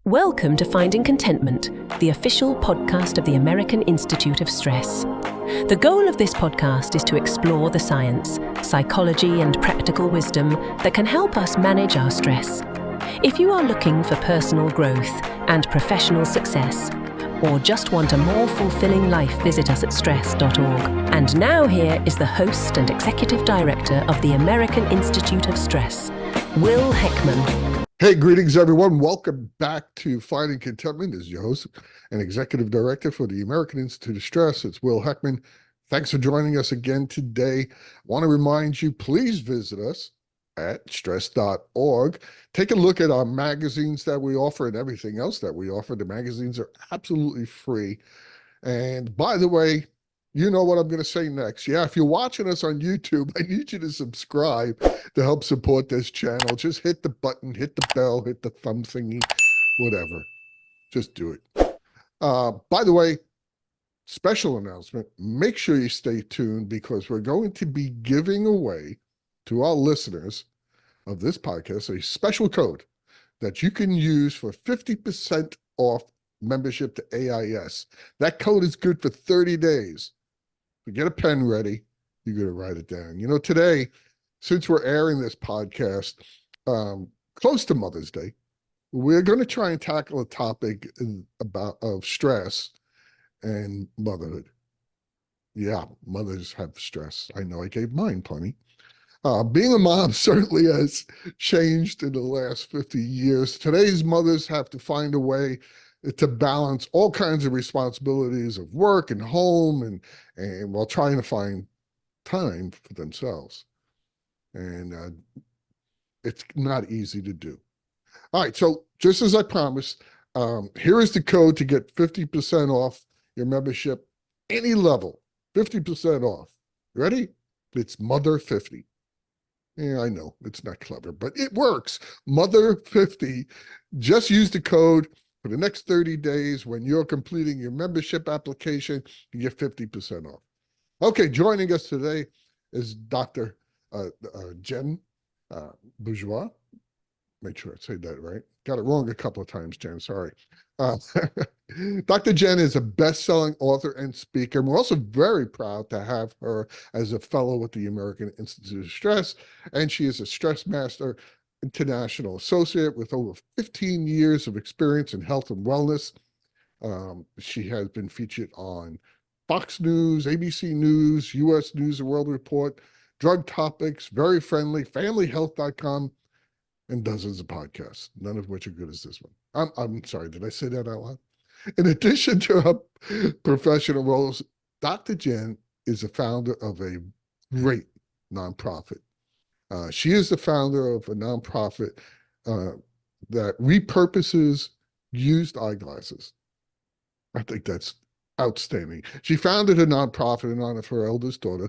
Welcome to Finding Contentment, the official podcast of the American Institute of Stress. The goal of this podcast is to explore the science, psychology, and practical wisdom that can help us manage our stress. If you are looking for personal growth and professional success, or just want a more fulfilling life, visit us at stress.org. And now here is the host and executive director of the American Institute of Stress, Will Heckman. Hey, greetings, everyone. Welcome back to Finding Contentment. This is your host and executive director for the American Institute of Stress. It's Will Heckman. Thanks for joining us again today. I want to remind you, please visit us at stress.org. Take a look at our magazines that we offer and everything else that we offer. The magazines are absolutely free. And by the way, you know what I'm going to say next. Yeah, if you're watching us on YouTube, I need you to subscribe to help support this channel. Just hit the button, hit the bell, hit the thumb thingy, whatever. Just do it. By the way, special announcement, make sure you stay tuned because we're going to be giving away to our listeners of this podcast a special code that you can use for 50% off membership to AIS. That code is good for 30 days. Get a pen ready. You're going to write it down. You know, today, since we're airing this podcast close to Mother's Day, we're going to try and tackle a topic of stress and motherhood. Yeah, mothers have stress. I know I gave mine plenty. Being a mom certainly has changed in the last 50 years. Today's mothers have to find a way to balance all kinds of responsibilities of work and home and while trying to find time for themselves. And it's not easy to do. All right, so just as I promised, here is the code to get 50% off your membership, any level, 50% off. Ready? It's Mother50. Yeah, I know, it's not clever, but it works. Mother50. Just use the code. For the next 30 days, when you're completing your membership application, you get 50% off. Okay, joining us today is Dr. Jen Bourgeois. Make sure I say that right. Got it wrong a couple of times, Jen, sorry. Dr. Jen is a best-selling author and speaker. And we're also very proud to have her as a fellow with the American Institute of Stress, and she is a Stress Master International Associate with over 15 years of experience in health and wellness. She has been featured on Fox News, ABC News, U.S. News and World Report, Drug Topics, Very Friendly, FamilyHealth.com, and dozens of podcasts, none of which are good as this one. I'm sorry, did I say that out loud? In addition to her professional roles, Dr. Jen is the founder of a great nonprofit. She is the founder of a nonprofit that repurposes used eyeglasses. I think that's outstanding. She founded a nonprofit in honor of her eldest daughter,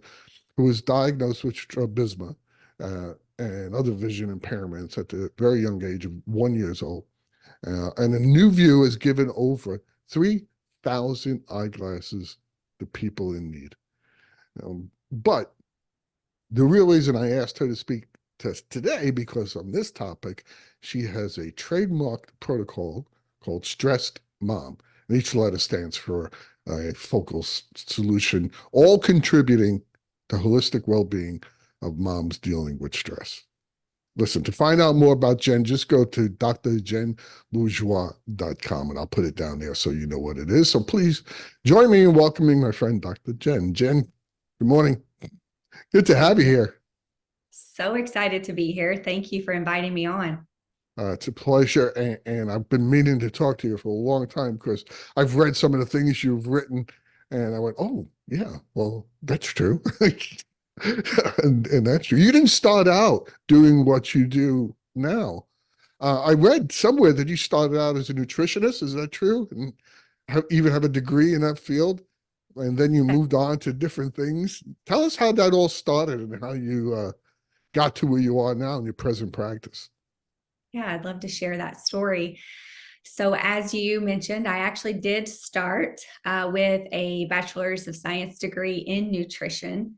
who was diagnosed with strabismus and other vision impairments at the very young age of 1 year old. And a new view has given over 3,000 eyeglasses to people in need. But the real reason I asked her to speak to us today, because on this topic, she has a trademarked protocol called Stressed Mom. And each letter stands for a focal solution, all contributing to holistic well-being of moms dealing with stress. Listen, to find out more about Jen, just go to drjenbourgeois.com, and I'll put it down there so you know what it is. So please join me in welcoming my friend, Dr. Jen. Jen, good morning. Good to have you here. So excited to be here. Thank you for inviting me on. It's a pleasure. And I've been meaning to talk to you for a long time because I've read some of the things you've written and I went, oh, yeah, well, that's true. and that's true. You didn't start out doing what you do now. I read somewhere that you started out as a nutritionist. Is that true? And even have a degree in that field? And then you moved on to different things. Tell us how that all started and how you got to where you are now in your present practice. Yeah, I'd love to share that story. So as you mentioned, I actually did start with a bachelor's of science degree in nutrition.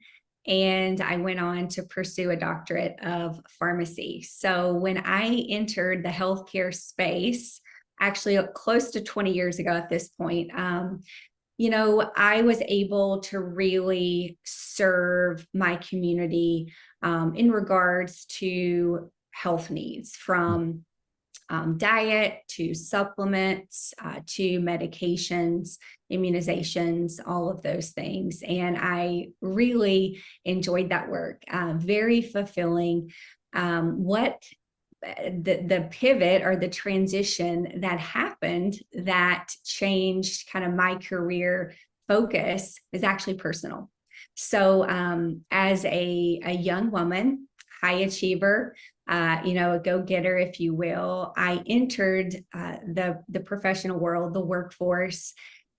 And I went on to pursue a doctorate of pharmacy. So when I entered the healthcare space, actually close to 20 years ago at this point. I was able to really serve my community in regards to health needs, from diet to supplements to medications, immunizations, all of those things. And I really enjoyed that work, very fulfilling. What the pivot or the transition that happened that changed kind of my career focus is actually personal. So as a young woman, high achiever, a go-getter, if you will, I entered the professional world, the workforce,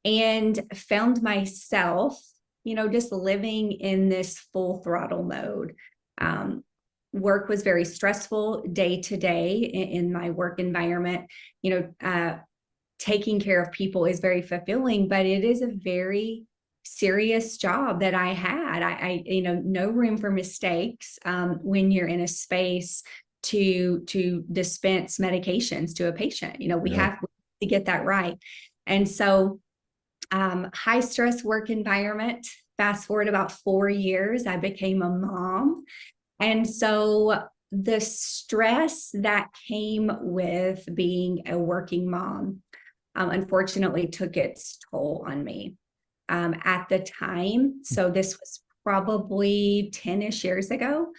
and found myself, just living in this full throttle mode. Work was very stressful day to day in my work environment. Taking care of people is very fulfilling, but it is a very serious job that I had. I no room for mistakes when you're in a space to dispense medications to a patient. We have to get that right. And so high stress work environment. Fast forward about 4 years, I became a mom. And so the stress that came with being a working mom, unfortunately took its toll on me at the time. So this was probably 10-ish years ago.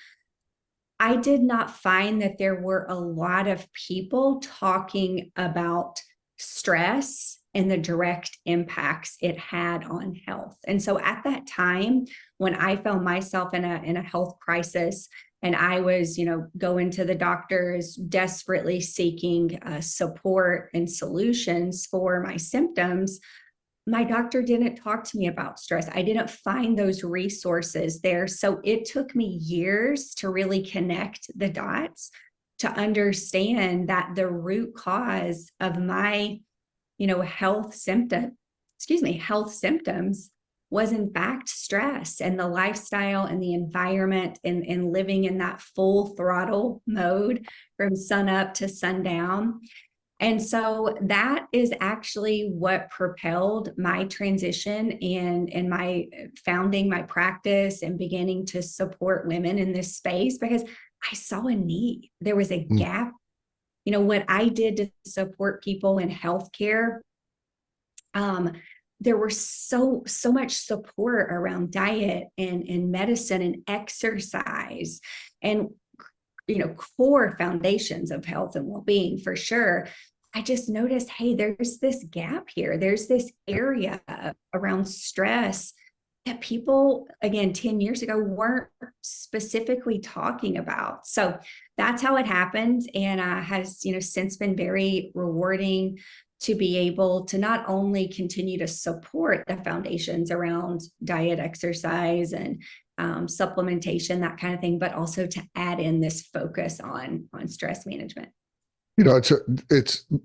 I did not find that there were a lot of people talking about stress and the direct impacts it had on health. And so at that time, when I found myself in a health crisis, and I was, going to the doctors, desperately seeking support and solutions for my symptoms, my doctor didn't talk to me about stress. I didn't find those resources there. So it took me years to really connect the dots to understand that the root cause of my, health symptoms was in fact stress, and the lifestyle and the environment and living in that full throttle mode from sun up to sundown. And so that is actually what propelled my transition and my founding my practice and beginning to support women in this space, because I saw a need. There was a gap. What I did to support people in healthcare, there were so much support around diet and medicine and exercise and core foundations of health and well-being, for sure. I just noticed, hey, there's this gap here. There's this area around stress that people, again, 10 years ago weren't specifically talking about. So that's how it happened, and has since been very rewarding to be able to not only continue to support the foundations around diet, exercise, and supplementation, that kind of thing, but also to add in this focus on stress management. It's an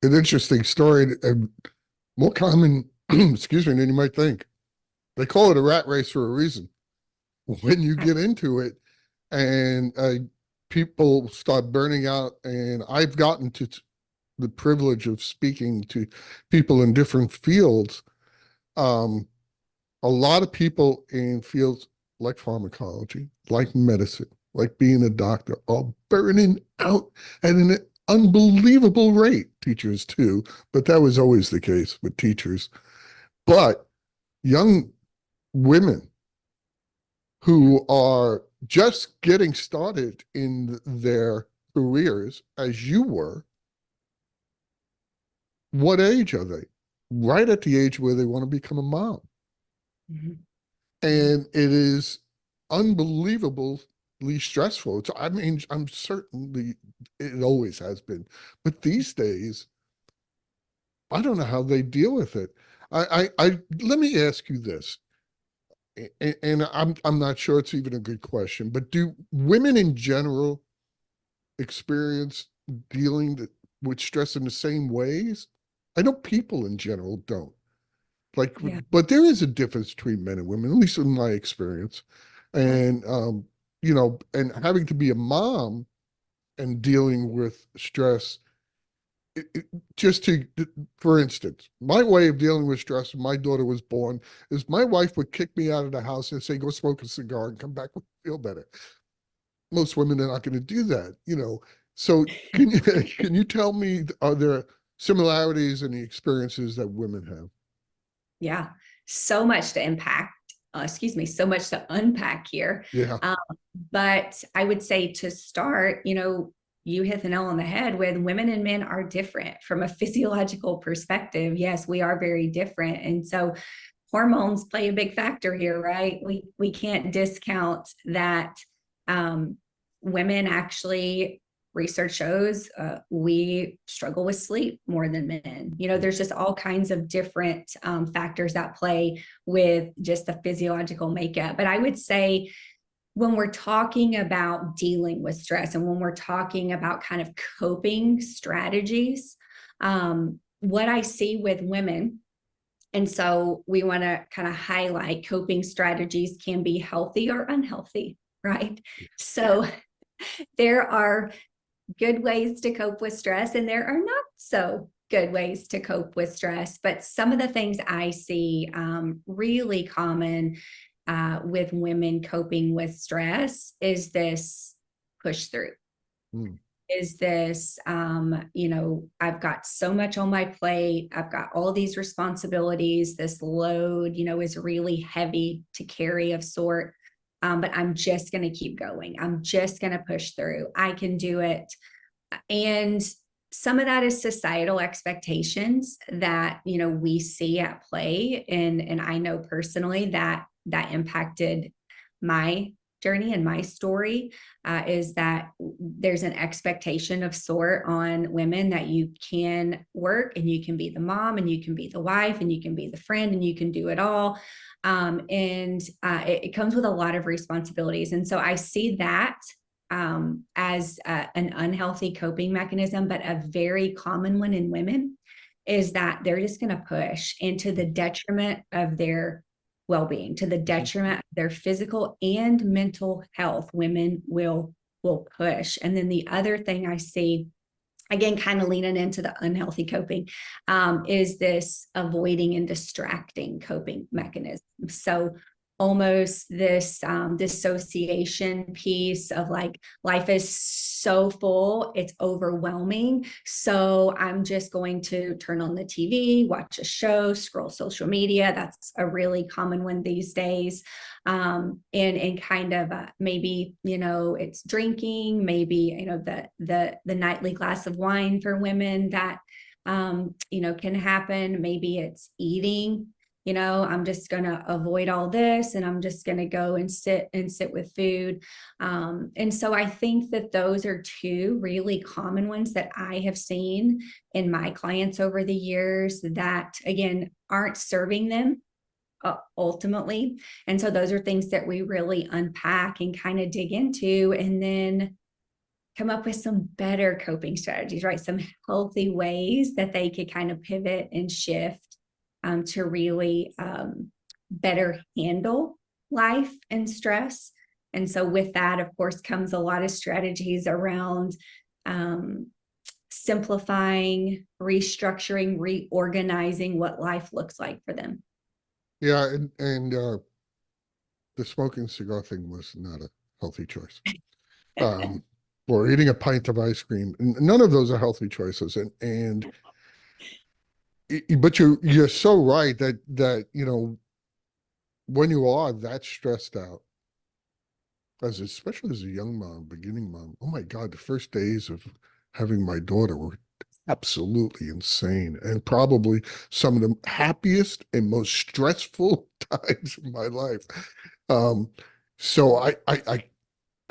interesting story and more common, excuse me, than you might think. They call it a rat race for a reason. When you get into it and people start burning out, and I've gotten to the privilege of speaking to people in different fields. A lot of people in fields like pharmacology, like medicine, like being a doctor, are burning out at an unbelievable rate. Teachers too, but that was always the case with teachers. But young women who are just getting started in their careers, as you were, what age are they? Right at the age where they want to become a mom. Mm-hmm. And it is unbelievably stressful. I'm certainly, it always has been, but these days, I don't know how they deal with it. Let me ask you this, and I'm not sure it's even a good question, but do women in general experience dealing with stress in the same ways? I know people in general don't. But there is a difference between men and women, at least in my experience. And, and having to be a mom and dealing with stress just to, for instance, my way of dealing with stress when my daughter was born is my wife would kick me out of the house and say, go smoke a cigar and come back when you feel better. Most women are not going to do that, you know. So can you can you tell me, are there similarities in the experiences that women have? Yeah, so much to impact. So much to unpack here. Yeah. Um, but I would say to start, you hit the nail on the head with women and men are different from a physiological perspective. Yes, we are very different. And so hormones play a big factor here, right? We can't discount that. um, Women actually, research shows, we struggle with sleep more than men. There's just all kinds of different factors that play with just the physiological makeup. But I would say when we're talking about dealing with stress and when we're talking about kind of coping strategies, what I see with women, and so we want to kind of highlight coping strategies can be healthy or unhealthy, right? So there are good ways to cope with stress, and there are not so good ways to cope with stress. But some of the things I see really common with women coping with stress is this push through. Mm. Is this, I've got so much on my plate. I've got all these responsibilities. This load, is really heavy to carry of sort. But I'm just going to keep going. I'm just going to push through. I can do it. And some of that is societal expectations that, we see at play. And I know personally that impacted my journey and my story, is that there's an expectation of sort on women that you can work and you can be the mom and you can be the wife and you can be the friend and you can do it all. It comes with a lot of responsibilities. And so I see that as an unhealthy coping mechanism, but a very common one in women is that they're just going to push into the detriment of their well-being, to the detriment of their physical and mental health. Women will push. And then the other thing I see, again, kind of leaning into the unhealthy coping, is this avoiding and distracting coping mechanism. So almost this dissociation piece of like, life is so full, it's overwhelming. So I'm just going to turn on the TV, watch a show, scroll social media. That's a really common one these days. And kind of maybe, it's drinking, maybe, the nightly glass of wine for women that, can happen. Maybe it's eating. I'm just going to avoid all this and I'm just going to go and sit with food. And so I think that those are two really common ones that I have seen in my clients over the years that, again, aren't serving them ultimately. And so those are things that we really unpack and kind of dig into, and then come up with some better coping strategies, right? Some healthy ways that they could kind of pivot and shift to really better handle life and stress. And so with that, of course, comes a lot of strategies around simplifying, restructuring, reorganizing what life looks like for them. Yeah, and the smoking cigar thing was not a healthy choice. Um, or eating a pint of ice cream. None of those are healthy choices. But you're so right that when you are that stressed out, especially as a young mom, beginning mom, oh my God, the first days of having my daughter were absolutely insane, and probably some of the happiest and most stressful times of my life. Um, so I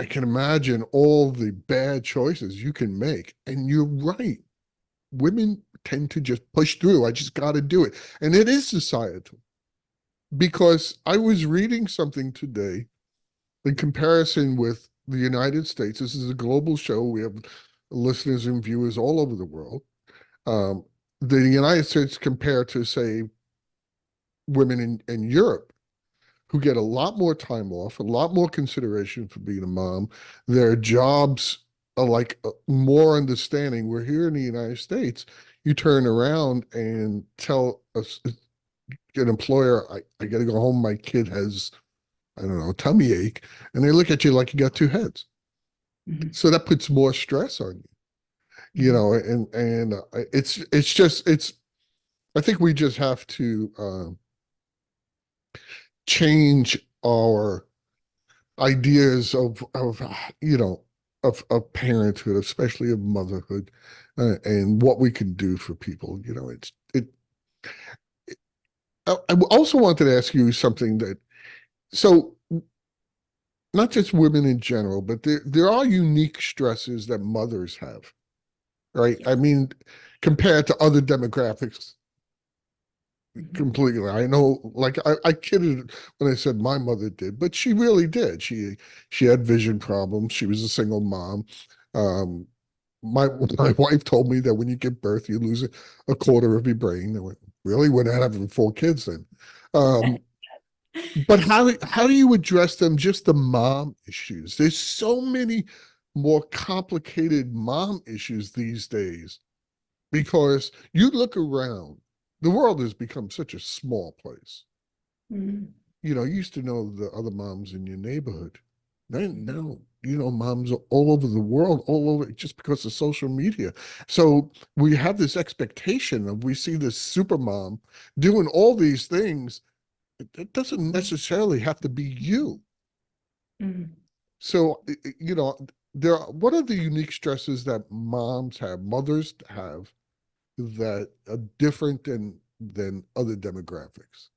can imagine all the bad choices you can make. And you're right. Women tend to just push through. I just got to do it. And it is societal, because I was reading something today in comparison with the United States. This is a global show. We have listeners and viewers all over the world. Um, the United States compared to, say, women in Europe, who get a lot more time off, a lot more consideration for being a mom. Their jobs more understanding. We're here in the United States. You turn around and tell an employer, I got to go home. My kid has, I don't know, tummy ache. And they look at you like you got two heads. Mhm. So that puts more stress on you, Mhm. it's, I think we just have to change our ideas of parenthood, especially of motherhood, and what we can do for people. I also wanted to ask you something so not just women in general, but there are unique stresses that mothers have, right? I Yes. mean, compared to other demographics, Mhm. completely. I know, like I kidded when I said my mother did, but she really did. She had vision problems. She was a single mom. Um, my wife told me that when you give birth, you lose a quarter of your brain. I went, really? We're not having four kids then. Um, but how do you address them? Just the mom issues. There's so many more complicated mom issues these days because you look around, the world has become such a small place. Mhm. You used to know the other moms in your neighborhood. Now, moms are all over the world, all over just because of social media. So we have this expectation of we see this super mom doing all these things. It doesn't necessarily have to be you. Mhm. So, what are the unique stresses that moms have, mothers have that are different than other demographics?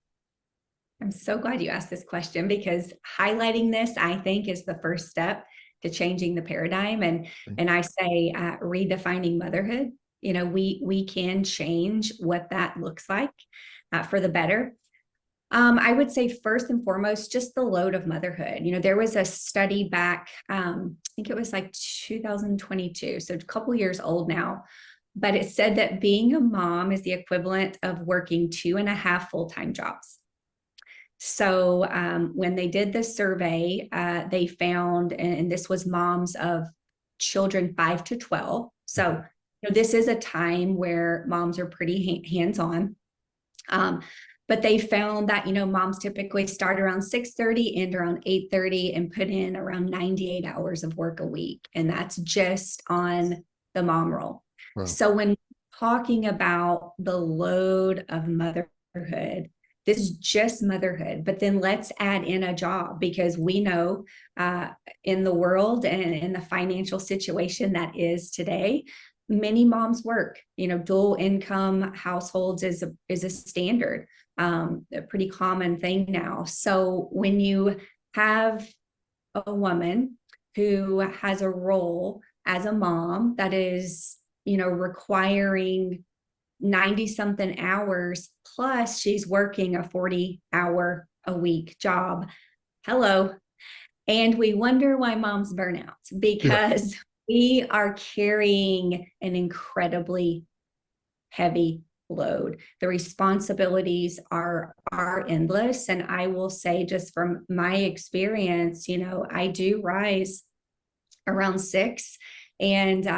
I'm so glad you asked this question because highlighting this, I think, is the first step to changing the paradigm. And I say redefining motherhood. We can change what that looks like for the better. I would say first and foremost, just the load of motherhood. There was a study back, I think it was like 2022, so a couple years old now, but it said that being a mom is the equivalent of working 2.5 full-time jobs. So when they did this survey, they found, and this was moms of children 5 to 12. So this is a time where moms are pretty hands-on. But they found that moms typically start around 6:30, end around 8:30, and put in around 98 hours of work a week, and that's just on the mom role. Wow. So when talking about the load of motherhood, this is just motherhood, but then let's add in a job because we know in the world and in the financial situation that is today, many moms work. Dual income households is a standard, a pretty common thing now. So when you have a woman who has a role as a mom that is, requiring 90 something hours, plus she's working a 40-hour a week job. Hello. And we wonder why moms burn out Yeah. because we are carrying an incredibly heavy load. The responsibilities are endless. And I will say, just from my experience, I do rise around 6 and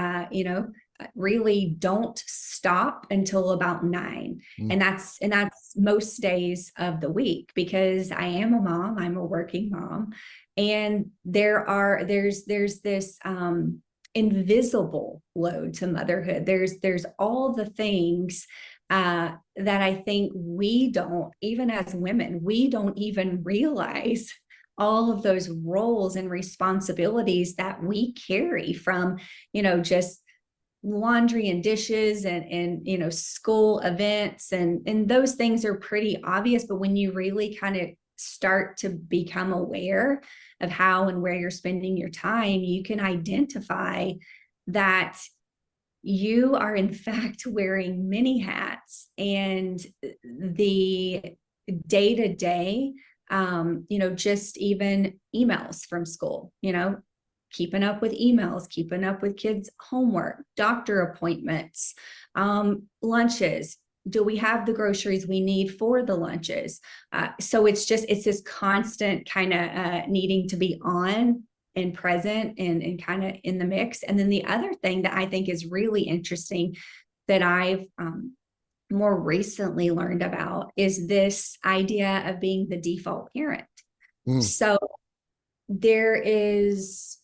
really don't stop until about 9. Mm. And that's most days of the week because I am a mom, I'm a working mom, and there's this invisible load to motherhood. There's all the things that I think we don't, even as women, we don't even realize all of those roles and responsibilities that we carry from, just laundry and dishes and school events, and those things are pretty obvious. But when you really kind of start to become aware of how and where you're spending your time, you can identify that you are in fact wearing many hats, and the day to day, just even emails from school, keeping up with emails, keeping up with kids' homework, doctor appointments, lunches. Do we have the groceries we need for the lunches? So it's this constant kind of needing to be on and present and kind of in the mix. And then the other thing that I think is really interesting that I've more recently learned about is this idea of being the default parent. So there is,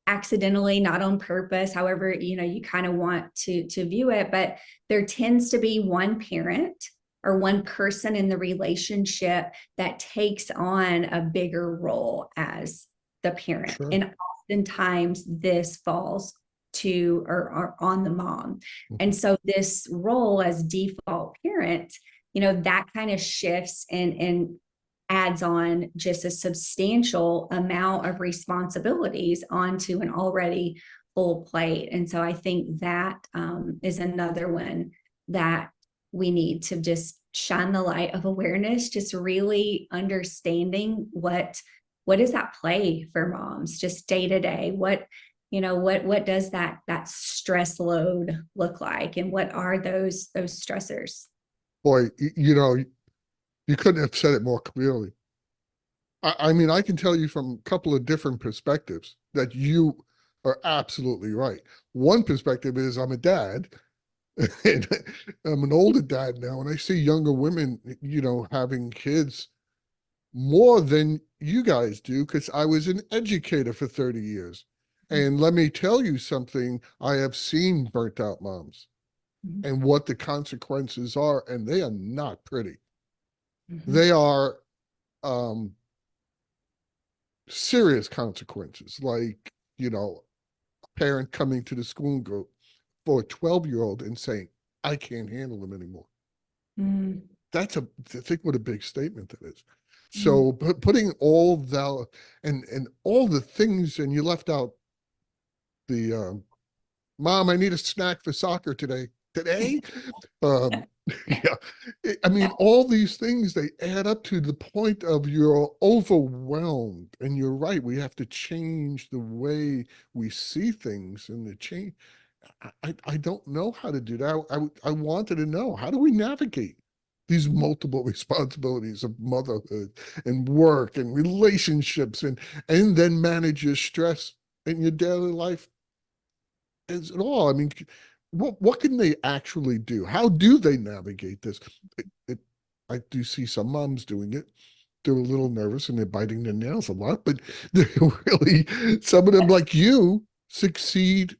accidentally, not on purpose, however, you kind of want to view it, but there tends to be one parent or one person in the relationship that takes on a bigger role as the parent. Sure. And oftentimes this falls to or on the mom. And so this role as default parent, that kind of shifts and adds on just a substantial amount of responsibilities onto an already full plate. And so I think that is another one that we need to just shine the light of awareness, just really understanding what does that play for moms just day to day? What does that stress load look like? And what are those stressors? Boy, you couldn't have said it more clearly. I mean, I can tell you from a couple of different perspectives that you are absolutely right. One perspective is I'm a dad, and I'm an older dad now, and I see younger women, having kids more than you guys do because I was an educator for 30 years. And let me tell you something, I have seen burnt out moms and what the consequences are, and they are not pretty. They are serious consequences, like, a parent coming to the school group for a 12-year-old and saying, I can't handle him anymore. Think what a big statement that is. So putting all that and all the things, and you left out the mom, I need a snack for soccer today. Yeah, I mean, all these things, they add up to the point of you're overwhelmed. And you're right, we have to change the way we see things, and the change. I don't know how to do that. I wanted to know, how do we navigate these multiple responsibilities of motherhood and work and relationships, and then manage your stress in your daily life as at all? I mean, what can they actually do? How do they navigate this? I do see some moms doing it. They're a little nervous and they're biting their nails a lot, but they really, some of them, like you, succeed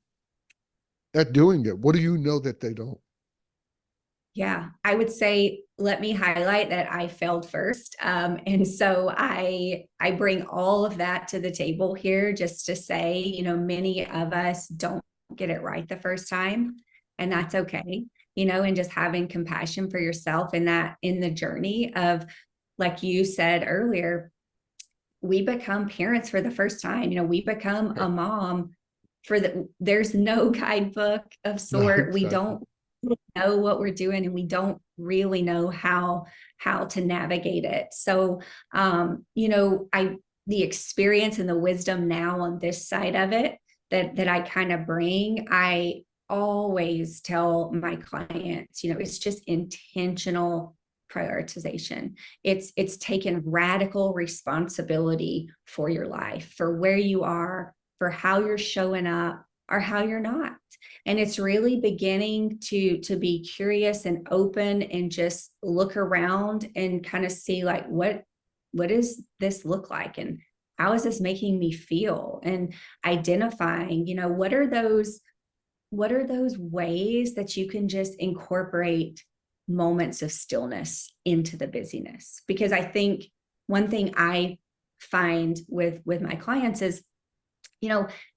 at doing it. What do you know that they don't? Yeah, I would say, let me highlight that I failed first. And so I bring all of that to the table here just to say, many of us don't get it right the first time, and that's okay, and just having compassion for yourself in the journey of, like you said earlier, we become parents for the first time. We become a mom there's no guidebook of sort. Exactly. We don't know what we're doing, and we don't really know how to navigate it. So the experience and the wisdom now on this side of it that I kind of bring, I always tell my clients, it's just intentional prioritization. It's taken radical responsibility for your life, for where you are, for how you're showing up or how you're not. And it's really beginning to be curious and open and just look around and kind of see, like, what does this look like, and how is this making me feel, and identifying, what are those ways that you can just incorporate moments of stillness into the busyness. Because I think one thing I find with my clients is,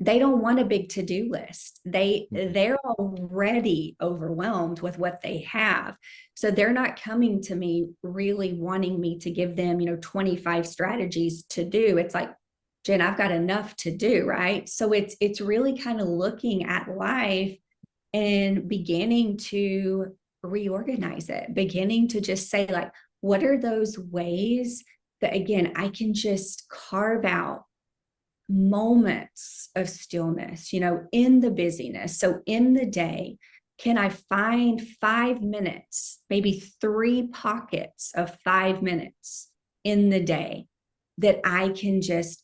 they don't want a big to-do list. They're already overwhelmed with what they have. So they're not coming to me really wanting me to give them, 25 strategies to do. It's like, Jen, I've got enough to do, right? So it's really kind of looking at life and beginning to reorganize it, beginning to just say, like, what are those ways that, again, I can just carve out moments of stillness, in the busyness. So in the day, can I find 5 minutes, maybe 3 pockets of 5 minutes in the day that I can just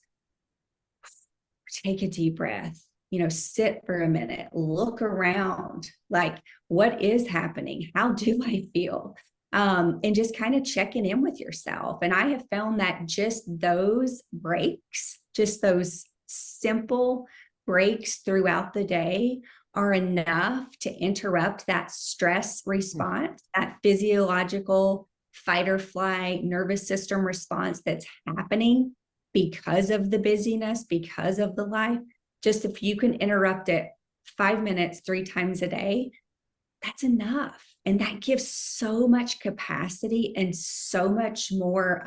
take a deep breath, sit for a minute, look around, like, what is happening? How do I feel? And just kind of checking in with yourself. And I have found that just those breaks, just those simple breaks throughout the day are enough to interrupt that stress response, that physiological fight or flight nervous system response that's happening because of the busyness, because of the life. Just if you can interrupt it 5 minutes, 3 times a day, that's enough. And that gives so much capacity and so much more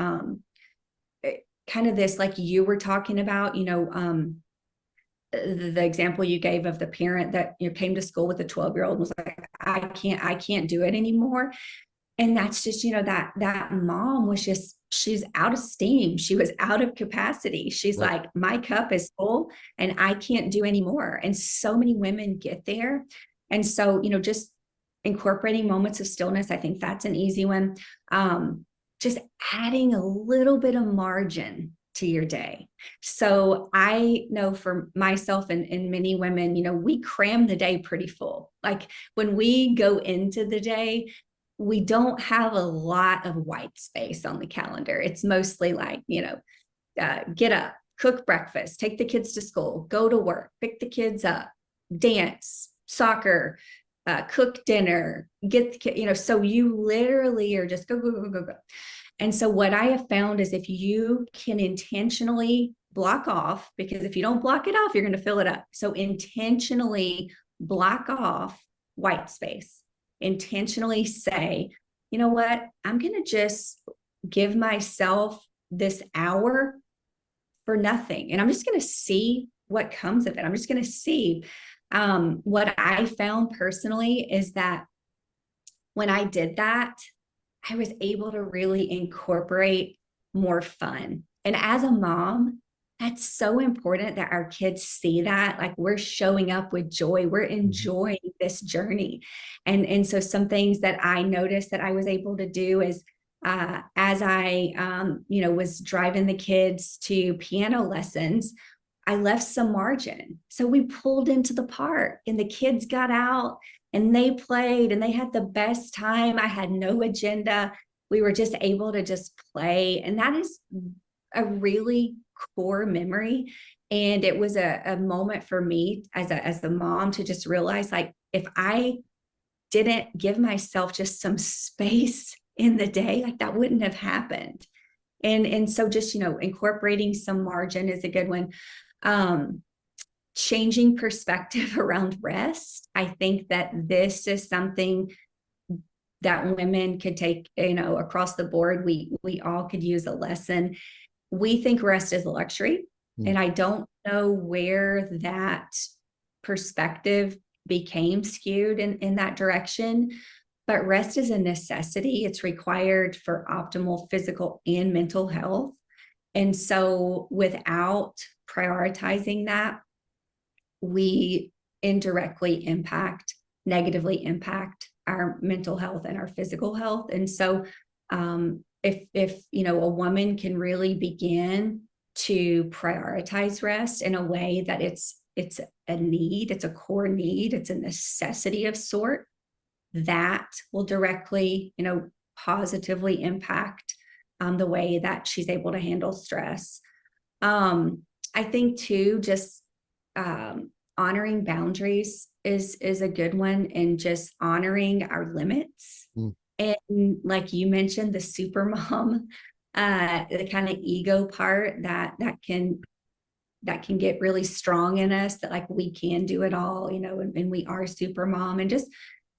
kind of this, like you were talking about, the example you gave of the parent that came to school with a 12-year-old and was like, I can't do it anymore. And that's just, that mom was just, she's out of steam. She was out of capacity. She's Right. like, my cup is full and I can't do anymore. And so many women get there. And so, just incorporating moments of stillness, I think that's an easy one. Just adding a little bit of margin to your day. So I know for myself and many women, we cram the day pretty full. Like when we go into the day, we don't have a lot of white space on the calendar. It's mostly like, get up, cook breakfast, take the kids to school, go to work, pick the kids up, dance, soccer, cook dinner, get the kid, so you literally are just go, go, go, go, go. And so what I have found is if you can intentionally block off, because if you don't block it off, you're going to fill it up. So intentionally block off white space. Intentionally say, you know what, I'm going to just give myself this hour for nothing. And I'm just going to see what comes of it. I'm just going to see. What I found personally is that when I did that, I was able to really incorporate more fun. And as a mom, that's so important that our kids see that, like we're showing up with joy, we're enjoying this journey. And so some things that I noticed that I was able to do is as I, was driving the kids to piano lessons, I left some margin. So we pulled into the park and the kids got out and they played and they had the best time. I had no agenda. We were just able to just play. And that is a really core memory. And it was a moment for me as a mom to just realize, like, if I didn't give myself just some space in the day, like that wouldn't have happened. And so just, incorporating some margin is a good one. Changing perspective around rest. I think that this is something that women could take, across the board. We all could use a lesson. We think rest is a luxury. And I don't know where that perspective became skewed in that direction, but rest is a necessity. It's required for optimal physical and mental health. And so without prioritizing that, we indirectly negatively impact our mental health and our physical health. And so if a woman can really begin to prioritize rest in a way that it's a need, it's a core need, it's a necessity of sort, that will directly, positively impact the way that she's able to handle stress. I think too, just honoring boundaries is a good one, and just honoring our limits. And like you mentioned, the super mom, the kind of ego part that can get really strong in us, that like we can do it all, and we are super mom, and just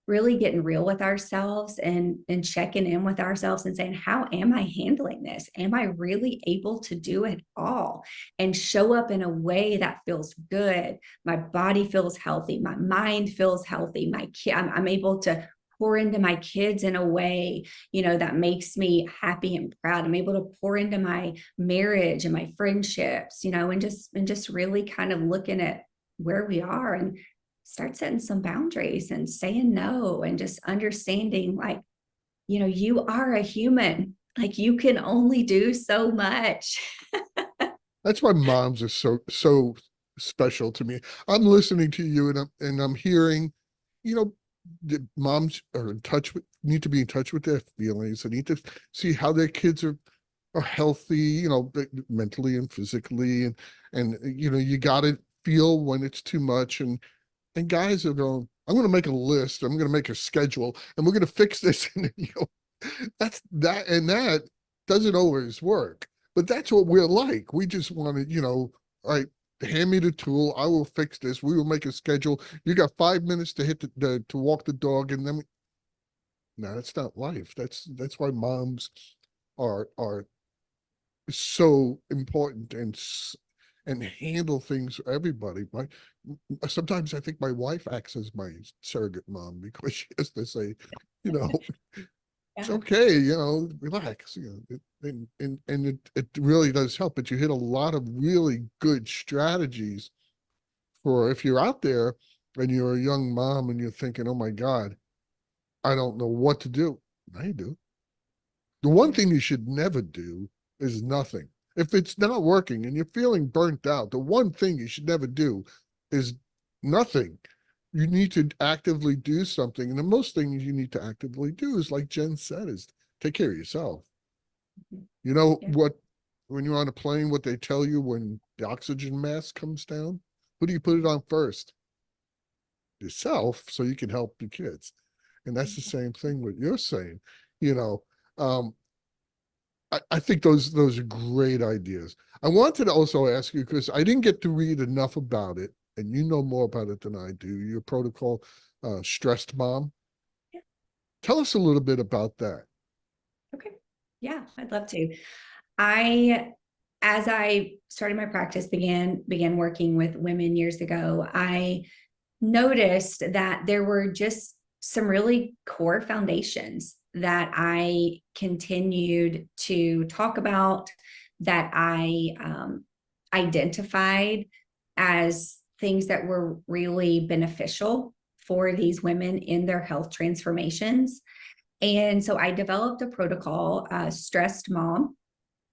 really getting real with ourselves and checking in with ourselves and saying, how am I handling this? Am I really able to do it all and show up in a way that feels good? My body feels healthy. My mind feels healthy. I'm able to pour into my kids in a way, that makes me happy and proud. I'm able to pour into my marriage and my friendships, and just really kind of looking at where we are and start setting some boundaries and saying no, and just understanding, like, you are a human like you can only do so much. That's why moms are so special to me. I'm listening to you and I'm hearing, you know, the moms are in touch with need to be in touch with their feelings. They need to see how their kids are healthy, mentally and physically, and you got to feel when it's too much. And guys are going, I'm going to make a list. I'm going to make a schedule, and we're going to fix this. And that's that, and that doesn't always work. But that's what we're like. We just want to, all right, hand me the tool. I will fix this. We will make a schedule. You got 5 minutes to hit to walk the dog, and then no, that's not life. That's why moms are so important and handle things for everybody. Sometimes I think my wife acts as my surrogate mom because she has to say, you know, it's Yeah. okay, relax, it really does help. But you hit a lot of really good strategies for if you're out there and you're a young mom and you're thinking, oh my God, I don't know what to do. I do. The one thing you should never do is nothing. If it's not working and you're feeling burnt out, the one thing you should never do is nothing. You need to actively do something. And the most things you need to actively do is, like Jen said, is take care of yourself. You know Yeah. what, when you're on a plane, what they tell you when the oxygen mask comes down? Who do you put it on first? Yourself, so you can help your kids. And that's the same thing what you're saying. You know, um, I think those are great ideas. I wanted to also ask you, because I didn't get to read enough about it, and you know more about it than I do. Your protocol, Stressed Mom. Yeah. Tell us a little bit about that. Okay. Yeah, I'd love to. I, as I started my practice, began working with women years ago, I noticed that there were just some really core foundations that I continued to talk about, that I identified as things that were really beneficial for these women in their health transformations. And so I developed a protocol, Stressed Mom.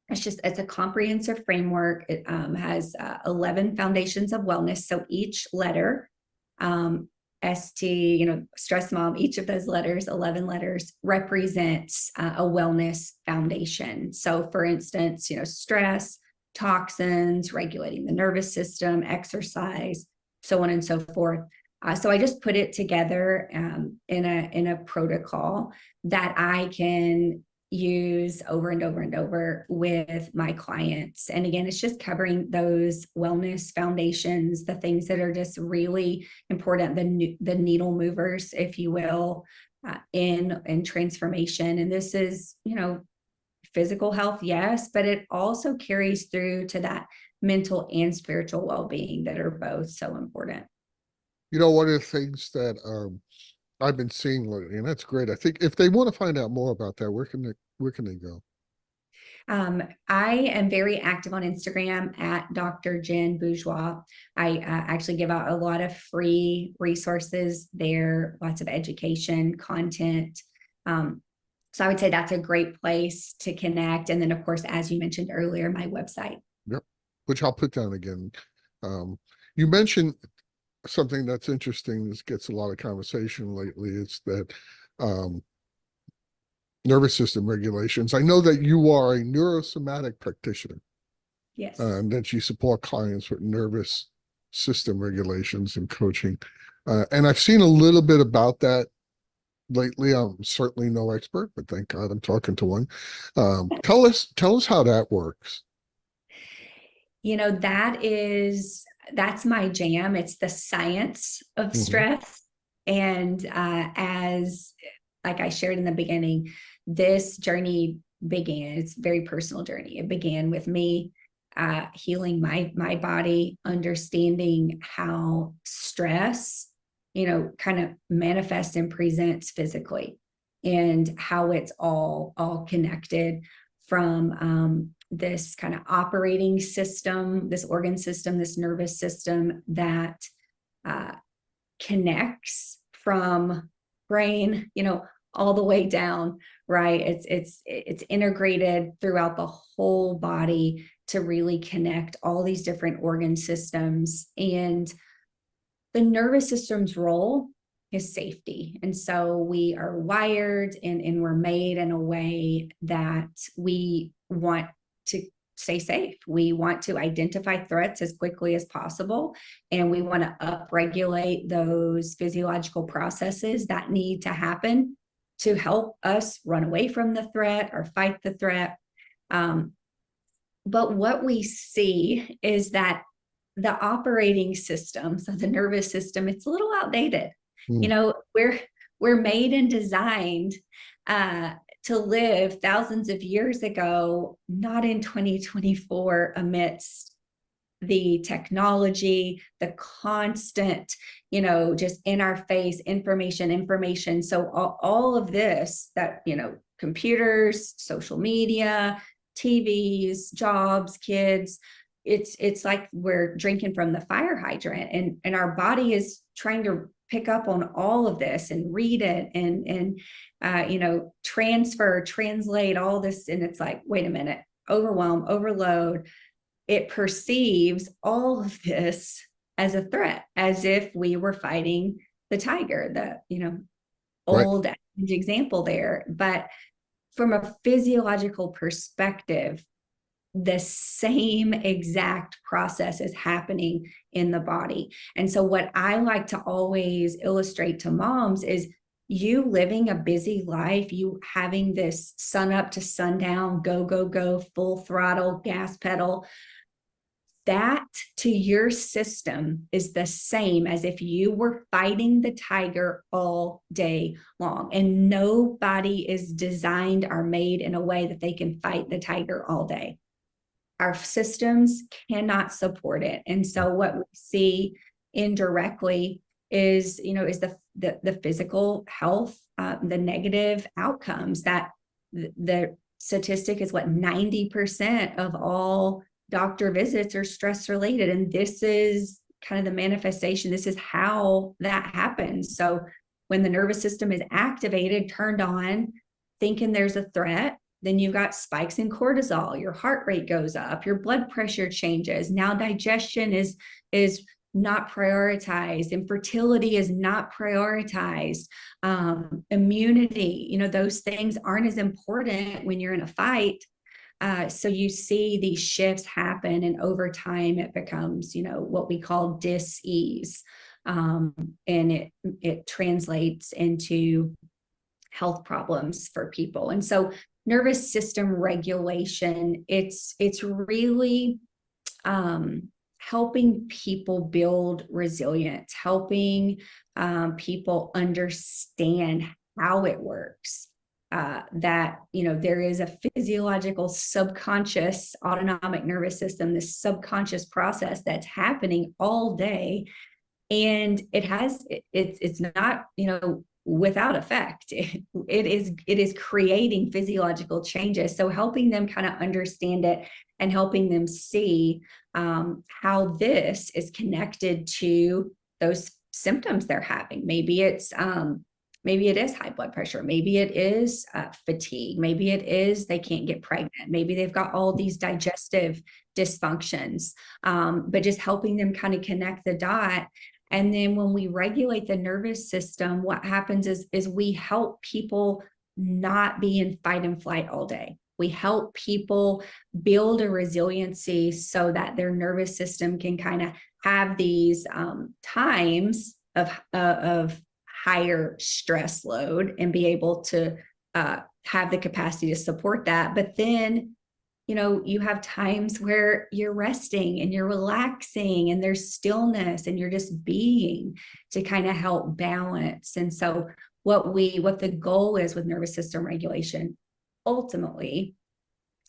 It's a comprehensive framework. It has 11 foundations of wellness. So each letter, um, ST, Stress Mom, each of those letters, 11 letters, represents a wellness foundation. So for instance, stress, toxins, regulating the nervous system, exercise, so on and so forth. So I just put it together in a protocol that I can use over and over and over with my clients. And again, it's just covering those wellness foundations, the things that are just really important, the needle movers, if you will, in transformation. And this is, physical health, yes, but it also carries through to that mental and spiritual well-being that are both so important. One of the things that I've been seeing lately, and that's great. I think if they want to find out more about that, where can they go? I am very active on Instagram at Dr. Jen Bourgeois. I actually give out a lot of free resources there, lots of education content. So I would say that's a great place to connect. And then, of course, as you mentioned earlier, my website. Yep. Which I'll put down again. You mentioned something that's interesting. This gets a lot of conversation lately. It's that nervous system regulations. I know that you are a neurosomatic practitioner, Yes. and that you support clients with nervous system regulations and coaching. And I've seen a little bit about that lately. I'm certainly no expert, but thank God I'm talking to one. Tell us how that works. That's my jam. It's the science of Mhm. stress. And as like I shared in the beginning, this journey began, it's a very personal journey. It began with me healing my body, understanding how stress, kind of manifests and presents physically, and how it's all connected from this kind of operating system, this organ system, this nervous system that uh, connects from brain, all the way down, right? It's integrated throughout the whole body to really connect all these different organ systems. And the nervous system's role is safety. And so we are wired and we're made in a way that we want to stay safe. We want to identify threats as quickly as possible. And we want to upregulate those physiological processes that need to happen to help us run away from the threat or fight the threat. But what we see is that the operating system, so the nervous system, it's a little outdated. You know, we're made and designed to live thousands of years ago, not in 2024 amidst the technology, the constant, just in our face information. So all of this that, computers, social media, TVs, jobs, kids, it's like we're drinking from the fire hydrant, and our body is trying to pick up on all of this and read it and translate all this. And it's like, wait a minute, overwhelm, overload. It perceives all of this as a threat, as if we were fighting the tiger, old example there. But from a physiological perspective, the same exact process is happening in the body. And so what I like to always illustrate to moms is you living a busy life, you having this sun up to sundown, go, full throttle, gas pedal, that to your system is the same as if you were fighting the tiger all day long. And nobody is designed or made in a way that they can fight the tiger all day. Our systems cannot support it. And so what we see indirectly is the physical health, the negative outcomes. That the statistic is 90% of all doctor visits are stress related. And this is kind of the manifestation. This is how that happens. So when the nervous system is activated, turned on, thinking there's a threat, then you've got spikes in cortisol, your heart rate goes up, your blood pressure changes. Now digestion is not prioritized, and fertility is not prioritized. Immunity, those things aren't as important when you're in a fight. So you see these shifts happen, and over time it becomes, what we call dis-ease. And it translates into health problems for people. And so nervous system regulation, it's really helping people build resilience, helping people understand how it works. That there is a physiological subconscious autonomic nervous system, this subconscious process that's happening all day, and it's not without effect. It is creating physiological changes. So helping them kind of understand it and helping them see how this is connected to those symptoms they're having. Maybe it is high blood pressure. Maybe it is fatigue. Maybe it is they can't get pregnant. Maybe they've got all these digestive dysfunctions, but just helping them kind of connect the dot. And then when we regulate the nervous system, what happens is we help people not be in fight and flight all day. We help people build a resiliency so that their nervous system can kind of have these times of higher stress load and be able to have the capacity to support that. But then, you have times where you're resting and you're relaxing and there's stillness and you're just being to kind of help balance. And so what the goal is with nervous system regulation ultimately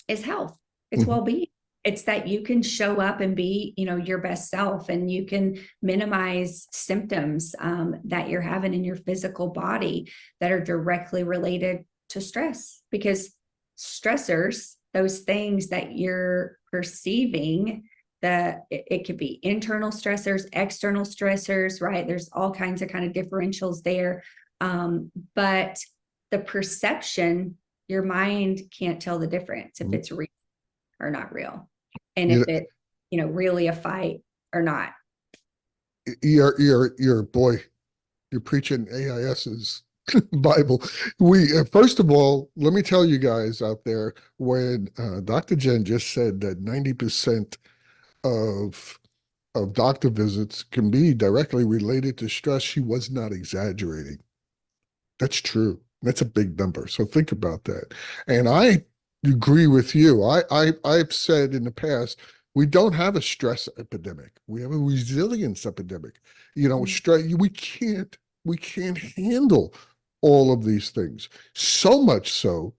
is health. It's well-being. It's that you can show up and be, your best self, and you can minimize symptoms that you're having in your physical body that are directly related to stress, because stressors, those things that you're perceiving, that it could be internal stressors, external stressors, right? There's all kinds of kind of differentials there. But the perception, your mind can't tell the difference if Mhm. it's real or not real. And You if it, really a fight or not. you're boy, you're preaching AIS's Bible. We first of all, let me tell you guys out there, when Dr. Jen just said that 90% of doctor visits can be directly related to stress, she was not exaggerating. That's true. That's a big number. So think about that. And I agree with you. I've said in the past, we don't have a stress epidemic. We have a resilience epidemic. Stress, we can't handle all of these things. So much so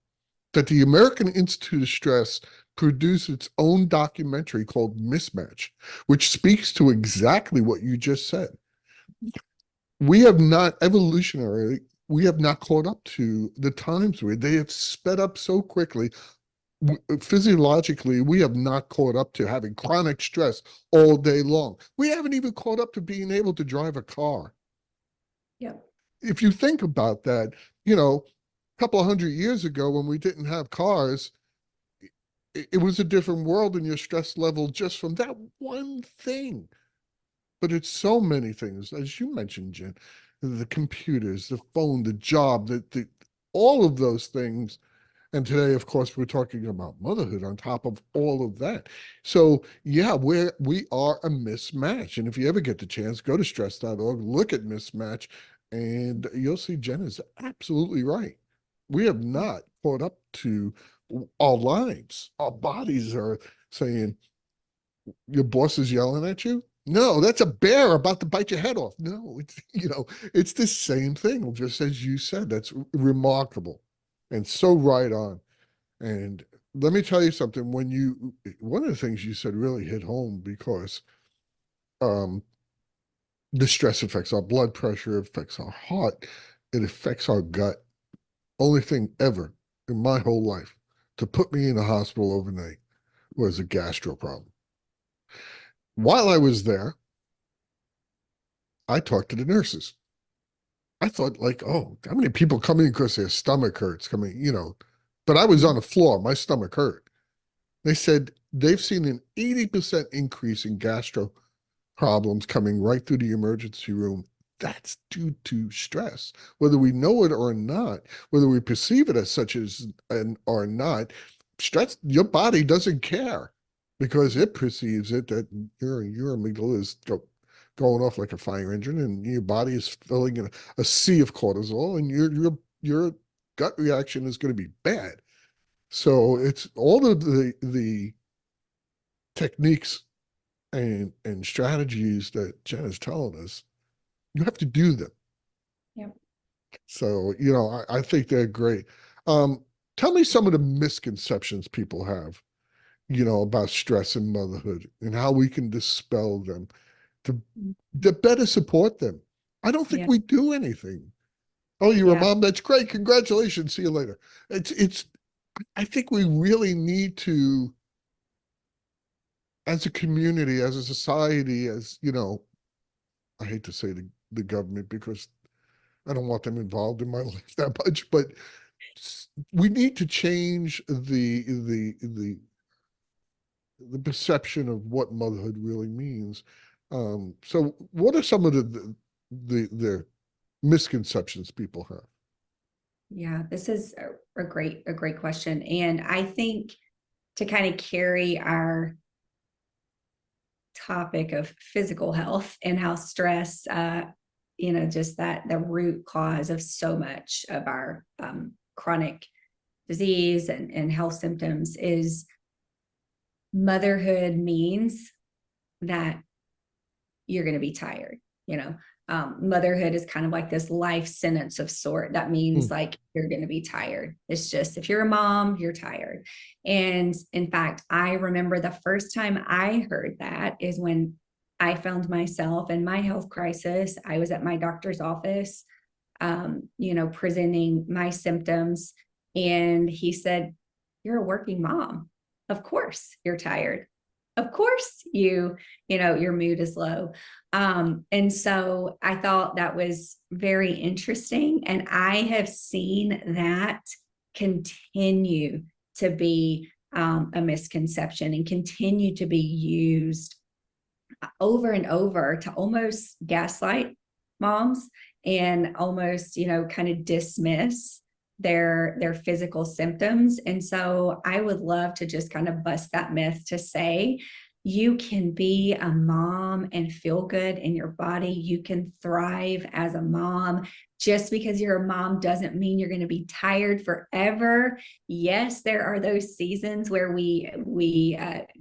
that the American Institute of Stress produced its own documentary called Mismatch, which speaks to exactly what you just said. We have not evolutionarily, we have not caught up to the times where they have sped up so quickly. Physiologically, we have not caught up to having chronic stress all day long. We haven't even caught up to being able to drive a car. Yep. If you think about that, a couple of 100 years ago, when we didn't have cars, it was a different world, and your stress level just from that one thing. But it's so many things, as you mentioned, Jen, the computers, the phone, the job, all of those things. And today, of course, we're talking about motherhood on top of all of that. So yeah, we are a mismatch. And if you ever get the chance, go to stress.org, look at mismatch, and you'll see Jen is absolutely right. We have not caught up to our lives. Our bodies are saying, your boss is yelling at you? No, that's a bear about to bite your head off. No, it's the same thing, just as you said. That's remarkable and so right on. And let me tell you something. One of the things you said really hit home, because um, the stress affects our blood pressure, affects our heart, it affects our gut. Only thing ever in my whole life to put me in a hospital overnight was a gastro problem. While I was there, I talked to the nurses. I thought, like, oh, how many people come in because their stomach hurts coming. But I was on the floor, my stomach hurt. They said they've seen an 80% increase in gastro problems coming right through the emergency room. That's due to stress. Whether we know it or not, whether we perceive it as such as or not, stress, your body doesn't care, because it perceives it that your amygdala is going off like a fire engine, and your body is filling in a sea of cortisol, and your gut reaction is going to be bad. So it's all of the techniques and strategies that Jen is telling us. You have to do them. Yep. So I think they're great. Um, Tell me some of the misconceptions people have, about stress and motherhood, and how we can dispel them to better support them. I don't think Yeah. we do anything. Oh, you're a Yeah. mom? That's great. Congratulations. See you later. It's. I think we really need to, as a community, as a society, I hate to say the government, because I don't want them involved in my life that much, but we need to change the perception of what motherhood really means. So what are some of the misconceptions people have? Yeah, this is a great question. And I think to kind of carry our topic of physical health and how stress, just that the root cause of so much of our chronic disease and health symptoms is motherhood means that you're going to be tired. Motherhood is kind of like this life sentence of sort. That means like you're going to be tired. It's just, if you're a mom, you're tired. And in fact, I remember the first time I heard that is when I found myself in my health crisis. I was at my doctor's office, presenting my symptoms. And he said, "You're a working mom. Of course you're tired. Of course your mood is low." And so I thought that was very interesting. And I have seen that continue to be a misconception and continue to be used over and over to almost gaslight moms and almost, kind of dismiss their physical symptoms. And so I would love to just kind of bust that myth to say you can be a mom and feel good in your body. You can thrive as a mom. Just because you're a mom doesn't mean you're going to be tired forever. Yes, there are those seasons where we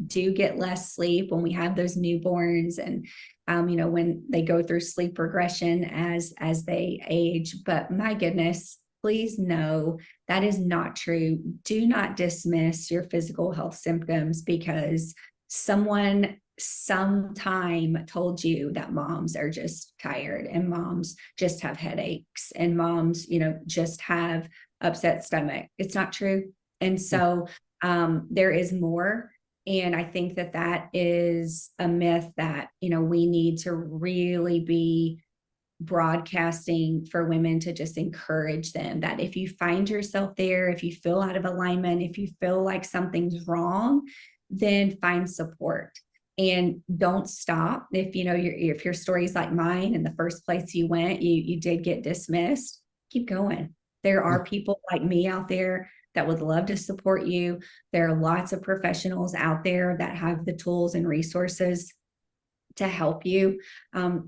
do get less sleep when we have those newborns, and when they go through sleep regression as they age. But my goodness, please know that is not true. Do not dismiss your physical health symptoms because someone sometime told you that moms are just tired and moms just have headaches and moms, just have upset stomach. It's not true. And so there is more. And I think that is a myth that, we need to really be broadcasting for women, to just encourage them that if you find yourself there, if you feel out of alignment, if you feel like something's wrong, then find support and don't stop. If if your story's like mine and the first place you went, you did get dismissed, keep going. There are people like me out there that would love to support you. There are lots of professionals out there that have the tools and resources to help you.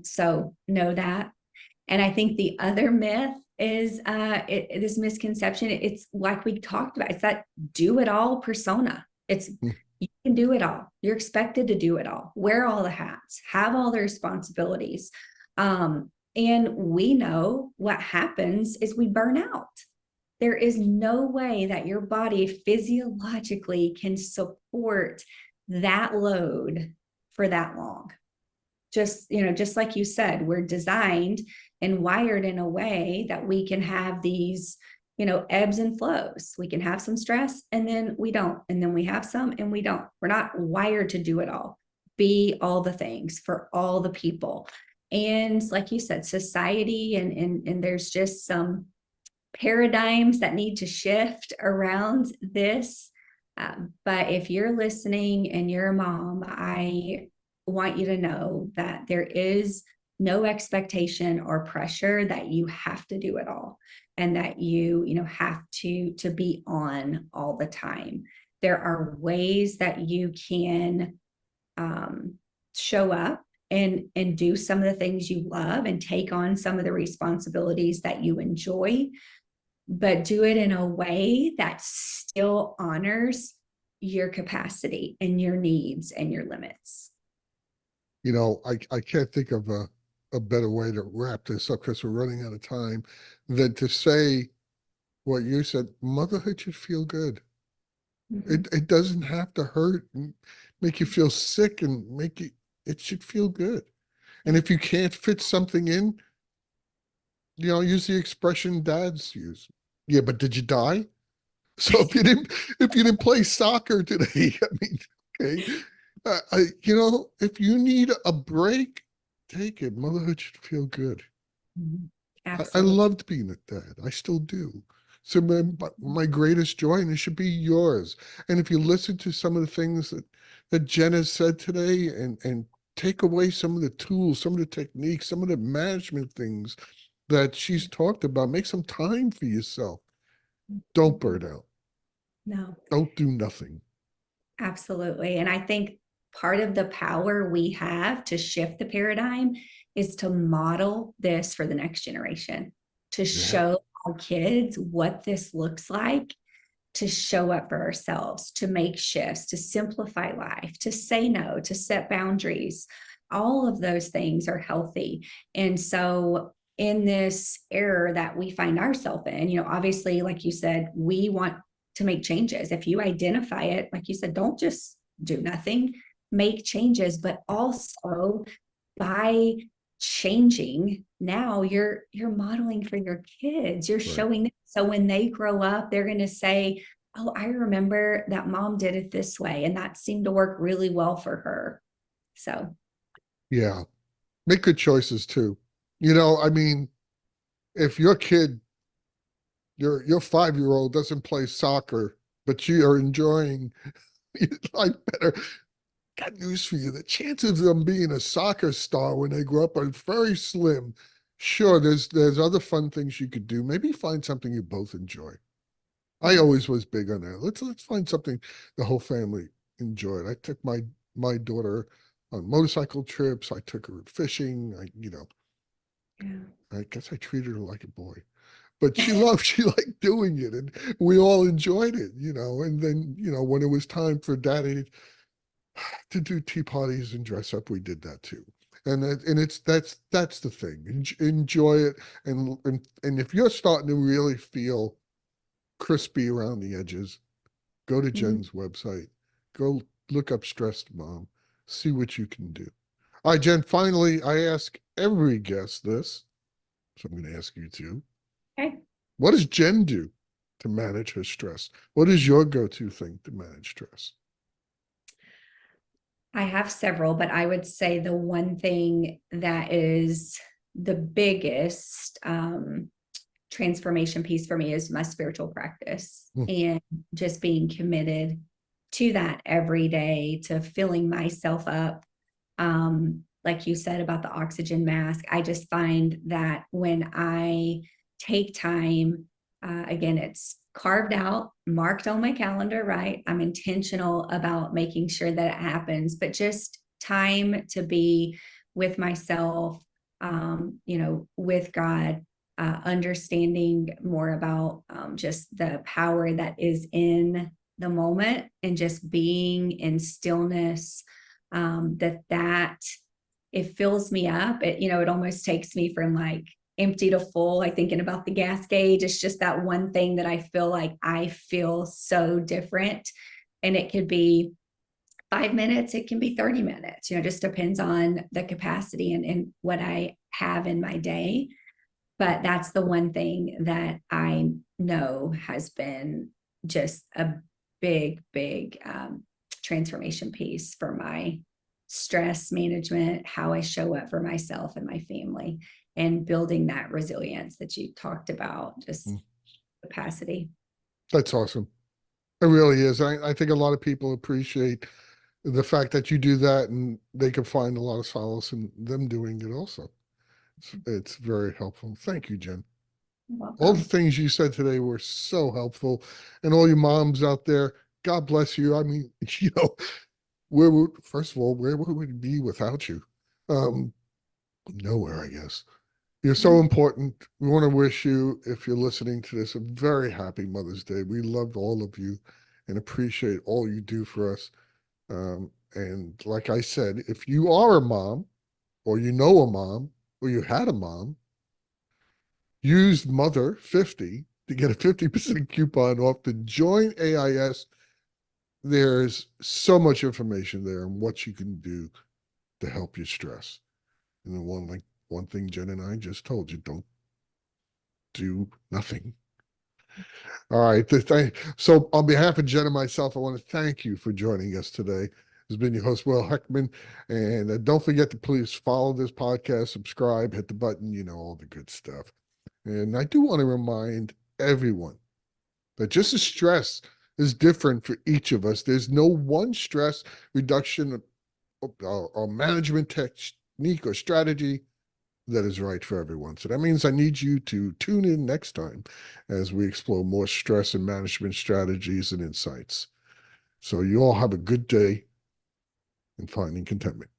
So know that. And I think the other myth is this misconception. It's like we talked about. It's that do-it-all persona. It's you can do it all. You're expected to do it all. Wear all the hats. Have all the responsibilities. And we know what happens is we burn out. There is no way that your body physiologically can support that load for that long. Just like you said, we're designed and wired in a way that we can have these, ebbs and flows. We can have some stress and then we don't. And then we have some and we don't. We're not wired to do it all, be all the things for all the people. And like you said, society and there's just some paradigms that need to shift around this. But if you're listening and you're a mom, I want you to know that there is no expectation or pressure that you have to do it all and that you have to be on all the time. There are ways that you can show up and do some of the things you love and take on some of the responsibilities that you enjoy, but do it in a way that still honors your capacity and your needs and your limits. I can't think of a better way to wrap this up because we're running out of time than to say what you said. Motherhood should feel good. It doesn't have to hurt and make you feel sick and it should feel good. And if you can't fit something in, use the expression dads use. Yeah, but did you die? So if you didn't play soccer today, I mean, okay. If you need a break, take it. Motherhood should feel good. I loved being a dad. I still do. So my greatest joy, and it should be yours. And if you listen to some of the things that Jen has said today and take away some of the tools, some of the techniques, some of the management things that she's talked about, make some time for yourself. Don't burn out. No. Don't do nothing. Absolutely. And I think part of the power we have to shift the paradigm is to model this for the next generation, to show our kids what this looks like, to show up for ourselves, to make shifts, to simplify life, to say no, to set boundaries. All of those things are healthy. And so in this era that we find ourselves in, obviously, like you said, we want to make changes. If you identify it, like you said, don't just do nothing, make changes, but also by changing now you're modeling for your kids. You're showing them. So when they grow up, they're going to say, oh, I remember that mom did it this way and that seemed to work really well for her. So yeah, Make good choices too. I mean, if your kid, your 5-year-old doesn't play soccer, but you are enjoying life better, got news for you. The chances of them being a soccer star when they grow up are very slim. Sure, there's other fun things you could do. Maybe find something you both enjoy. I Yes. always was big on that. Let's find something the whole family enjoyed. I took my daughter on motorcycle trips. I took her fishing. Yeah. I guess I treated her like a boy. But she liked doing it, and we all enjoyed it, And then, when it was time for daddy to do tea parties and dress up, we did that too. And that's the thing. Enjoy it, and if you're starting to really feel crispy around the edges, go to Mhm. Jen's website, go look up Stressed Mom, see what you can do. All right, Jen, finally, I ask every guest this, so I'm going to ask you too. Okay. What does Jen do to manage her stress? What is your go-to thing to manage stress? I have several, but I would say the one thing that is the biggest transformation piece for me is my spiritual practice Hmm. and just being committed to that every day, to filling myself up. Like you said about the oxygen mask, I just find that when I take time, again, it's carved out, marked on my calendar, right? I'm intentional about making sure that it happens, but just time to be with myself, with God, understanding more about just the power that is in the moment and just being in stillness, that it fills me up. It almost takes me from like empty to full. Like thinking about the gas gauge, it's just that one thing that I feel like I feel so different. And it could be 5 minutes, it can be 30 minutes, just depends on the capacity and what I have in my day. But that's the one thing that I know has been just a big transformation piece for my stress management, how I show up for myself and my family, and building that resilience that you talked about, just Mm. capacity. That's awesome. It really is. I think a lot of people appreciate the fact that you do that, and they can find a lot of solace in them doing it also. It's very helpful. Thank you, Jen. You're All the welcome. things you said today were so helpful. And all you moms out there, God bless you. I mean, first of all, where would we be without you? Um, Nowhere, I guess. You're so important. We want to wish you, if you're listening to this, a very happy Mother's Day. We love all of you and appreciate all you do for us. And like I said, if you are a mom, or you know a mom, or you had a mom, use Mother 50 to get a 50% coupon off to join AIS. There's so much information there on what you can do to help your stress. And the one thing Jen and I just told you, don't do nothing. All right. So on behalf of Jen and myself, I want to thank you for joining us today. This has been your host, Will Heckman. And don't forget to please follow this podcast, subscribe, hit the button, all the good stuff. And I do want to remind everyone that just as stress is different for each of us, there's no one stress reduction or management technique or strategy that is right for everyone. So that means I need you to tune in next time as we explore more stress and management strategies and insights. So you all have a good day in finding contentment.